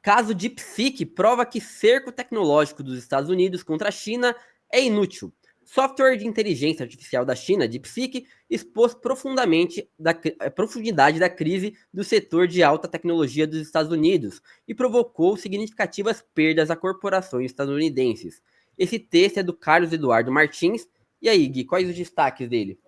Caso DeepSeek prova que cerco tecnológico dos Estados Unidos contra a China é inútil. Software de inteligência artificial da China, DeepSeek, expôs a profundidade da crise do setor de alta tecnologia dos Estados Unidos e provocou significativas perdas a corporações estadunidenses. Esse texto é do Carlos Eduardo Martins. E aí, Gui, quais os destaques dele?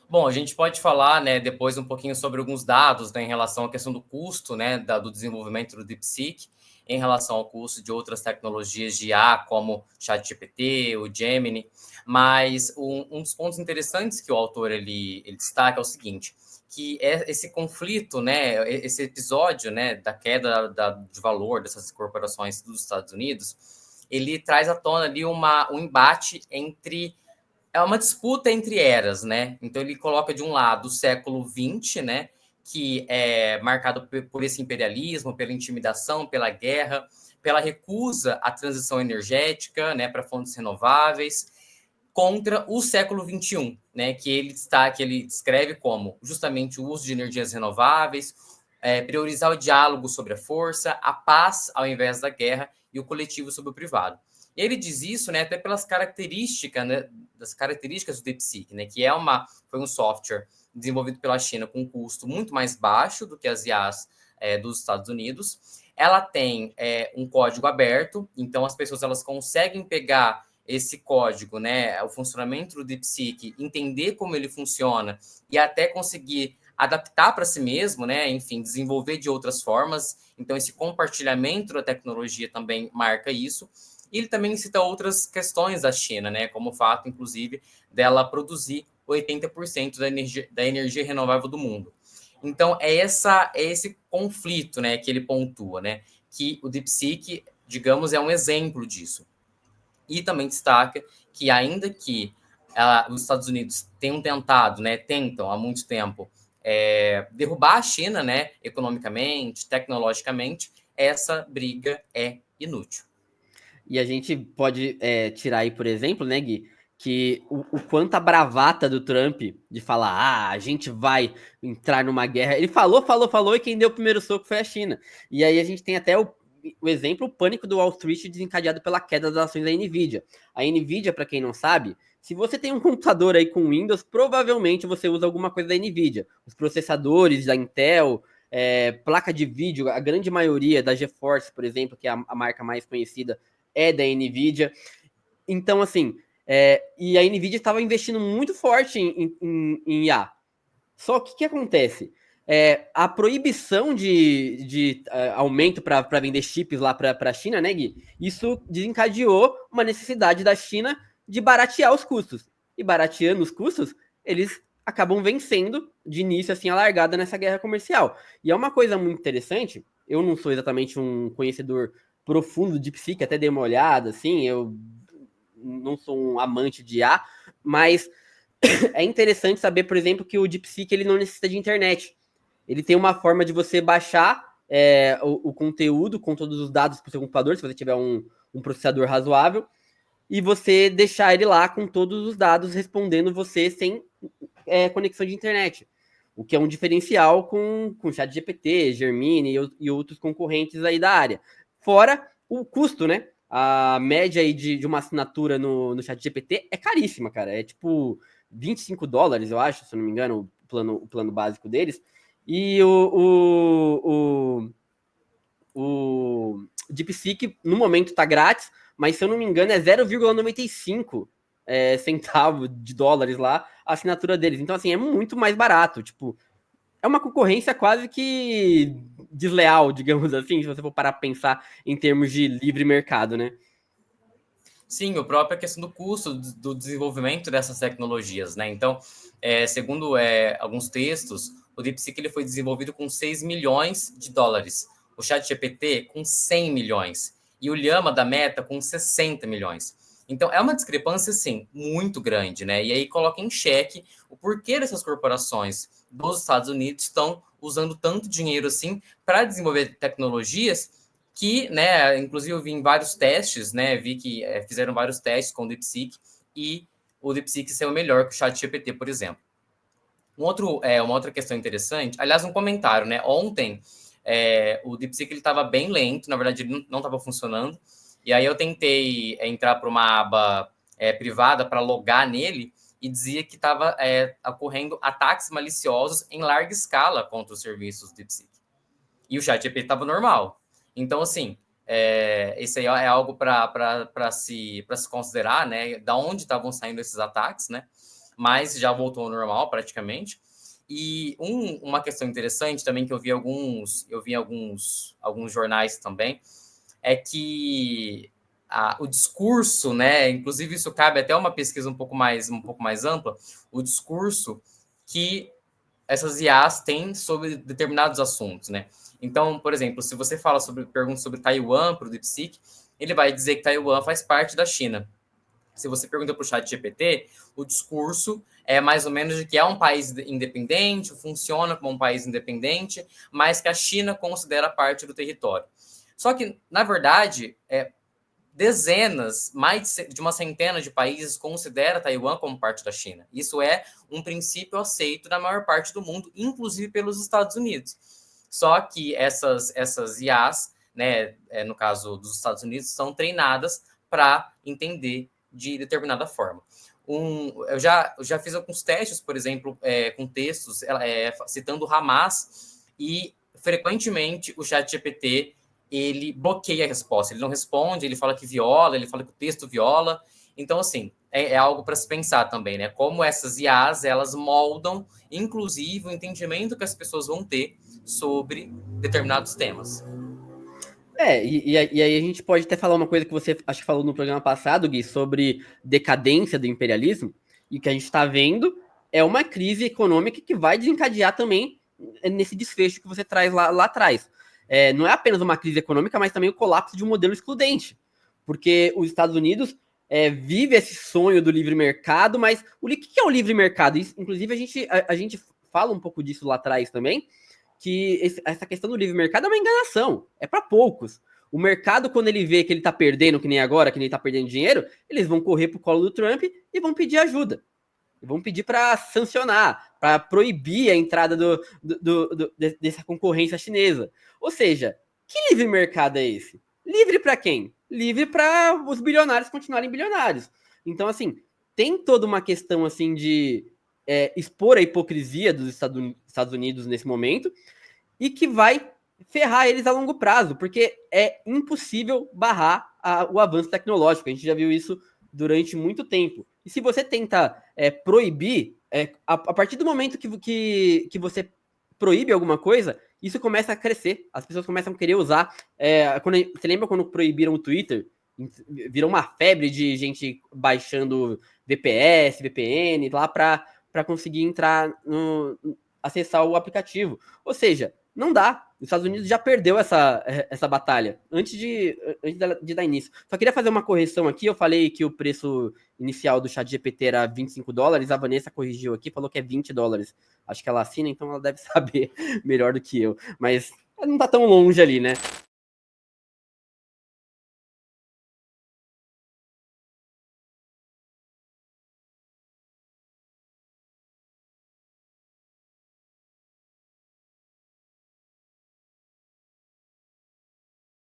Bom, a gente pode falar, né, depois um pouquinho sobre alguns dados, né, em relação à questão do custo, né, do desenvolvimento do DeepSeek, em relação ao custo de outras tecnologias de IA, como o ChatGPT, o Gemini. Mas um dos pontos interessantes que o autor ele destaca é o seguinte, que é esse conflito, né, esse episódio, né, da queda de valor dessas corporações dos Estados Unidos, ele traz à tona ali um embate entre uma disputa entre eras, né? Então ele coloca de um lado o século XX, né? Que é marcado por esse imperialismo, pela intimidação, pela guerra, pela recusa à transição energética, né? Para fontes renováveis, contra o século XXI, né? Que ele descreve como justamente o uso de energias renováveis, priorizar o diálogo sobre a força, a paz ao invés da guerra e o coletivo sobre o privado. Ele diz isso, né, até pelas características, né, das características do DeepSeek, né, que foi um software desenvolvido pela China com um custo muito mais baixo do que as IAs dos Estados Unidos. Ela tem um código aberto, então as pessoas elas conseguem pegar esse código, né, o funcionamento do DeepSeek, entender como ele funciona e até conseguir adaptar para si mesmo, né, enfim, desenvolver de outras formas. Então esse compartilhamento da tecnologia também marca isso. E ele também cita outras questões da China, né, como o fato, inclusive, dela produzir 80% da energia renovável do mundo. Então, é esse conflito, né, que ele pontua, né, que o DeepSeek, digamos, é um exemplo disso. E também destaca que, ainda que os Estados Unidos tentam há muito tempo derrubar a China, né, economicamente, tecnologicamente, essa briga é inútil. E a gente pode tirar aí, por exemplo, né, Gui, que o quanto a bravata do Trump de falar, a gente vai entrar numa guerra. Ele falou, e quem deu o primeiro soco foi a China. E aí a gente tem até o exemplo, o pânico do Wall Street desencadeado pela queda das ações da Nvidia. A Nvidia, para quem não sabe, se você tem um computador aí com Windows, provavelmente você usa alguma coisa da Nvidia. Os processadores da Intel, placa de vídeo, a grande maioria da GeForce, por exemplo, que é a marca mais conhecida, é da Nvidia. Então, assim, e a Nvidia estava investindo muito forte em IA. Só que o que acontece? A proibição de aumento para vender chips lá para a China, né, Gui? Isso desencadeou uma necessidade da China de baratear os custos. E barateando os custos, eles acabam vencendo de início, assim, a largada nessa guerra comercial. E é uma coisa muito interessante, eu não sou exatamente um conhecedor profundo de psique, até dei uma olhada, assim, eu não sou um amante de IA, mas é interessante saber, por exemplo, que o DeepSeek ele não necessita de internet. Ele tem uma forma de você baixar o conteúdo com todos os dados para o seu computador, se você tiver um processador razoável, e você deixar ele lá com todos os dados respondendo você sem conexão de internet. O que é um diferencial com ChatGPT, Gemini e outros concorrentes aí da área. Fora o custo, né? A média aí de uma assinatura no ChatGPT é caríssima, cara. É tipo US$ 25, eu acho, se eu não me engano, o plano básico deles. E o DeepSeek, no momento, tá grátis, mas se eu não me engano, é 0,95 centavo de dólares lá a assinatura deles. Então, assim, é muito mais barato. Tipo, é uma concorrência quase que desleal, digamos assim, se você for parar pra pensar em termos de livre mercado, né? Sim, a própria questão do custo do desenvolvimento dessas tecnologias, né? Então, segundo alguns textos, o DeepSeek ele foi desenvolvido com 6 milhões de dólares, o ChatGPT com 100 milhões e o Llama da Meta com 60 milhões. Então, é uma discrepância, sim, muito grande, né? E aí coloca em xeque o porquê dessas corporações dos Estados Unidos estão usando tanto dinheiro assim para desenvolver tecnologias que, né, inclusive eu vi em vários testes, né, vi que fizeram vários testes com o DeepSeek e o DeepSeek saiu melhor que o ChatGPT, por exemplo. Uma outra questão interessante, aliás, um comentário, né, ontem o DeepSeek estava bem lento, na verdade ele não estava funcionando, e aí eu tentei entrar para uma aba privada para logar nele, e dizia que estava ocorrendo ataques maliciosos em larga escala contra os serviços do DeepSeek. E o ChatGPT estava normal. Então, assim, isso aí é algo para se considerar, né? Da onde estavam saindo esses ataques, né? Mas já voltou ao normal, praticamente. E uma questão interessante também que eu vi em alguns jornais também, é que o discurso, né? Inclusive, isso cabe até uma pesquisa um pouco mais ampla, o discurso que essas IAs têm sobre determinados assuntos, né? Então, por exemplo, se você pergunta sobre Taiwan para o DeepSeek, ele vai dizer que Taiwan faz parte da China. Se você pergunta para o ChatGPT, o discurso é mais ou menos de que é um país independente, funciona como um país independente, mas que a China considera parte do território. Só que, na verdade, dezenas, mais de uma centena de países considera Taiwan como parte da China. Isso é um princípio aceito na maior parte do mundo, inclusive pelos Estados Unidos. Só que essas IAs, né, no caso dos Estados Unidos, são treinadas para entender de determinada forma. Eu já fiz alguns testes, por exemplo, com textos citando o Hamas, e frequentemente o ChatGPT ele bloqueia a resposta, ele não responde, ele fala que viola, ele fala que o texto viola. Então, assim, é algo para se pensar também, né? Como essas IAs, elas moldam, inclusive, o entendimento que as pessoas vão ter sobre determinados temas. E aí a gente pode até falar uma coisa que você acho que falou no programa passado, Gui, sobre decadência do imperialismo, e o que a gente está vendo é uma crise econômica que vai desencadear também nesse desfecho que você traz lá atrás. Não é apenas uma crise econômica, mas também o colapso de um modelo excludente, porque os Estados Unidos vive esse sonho do livre mercado, mas o que é o livre mercado? Isso, inclusive, a gente fala um pouco disso lá atrás também, que essa questão do livre mercado é uma enganação, é para poucos. O mercado, quando ele vê que ele tá perdendo, que nem agora, que ele tá perdendo dinheiro, eles vão correr pro colo do Trump e vão pedir ajuda. Vão pedir para sancionar, para proibir a entrada dessa concorrência chinesa. Ou seja, que livre mercado é esse? Livre para quem? Livre para os bilionários continuarem bilionários. Então, assim, tem toda uma questão assim de expor a hipocrisia dos Estados Unidos nesse momento e que vai ferrar eles a longo prazo, porque é impossível barrar o avanço tecnológico. A gente já viu isso durante muito tempo. E se você tenta proibir, a partir do momento que você proíbe alguma coisa, isso começa a crescer. As pessoas começam a querer usar. Você lembra quando proibiram o Twitter? Virou uma febre de gente baixando VPS, VPN lá para conseguir entrar acessar o aplicativo. Ou seja, não dá. Os Estados Unidos já perdeu essa batalha antes de dar início. Só queria fazer uma correção aqui. Eu falei que o preço inicial do ChatGPT era $25. A Vanessa corrigiu aqui, falou que é $20. Acho que ela assina, então ela deve saber melhor do que eu. Mas não tá tão longe ali, né?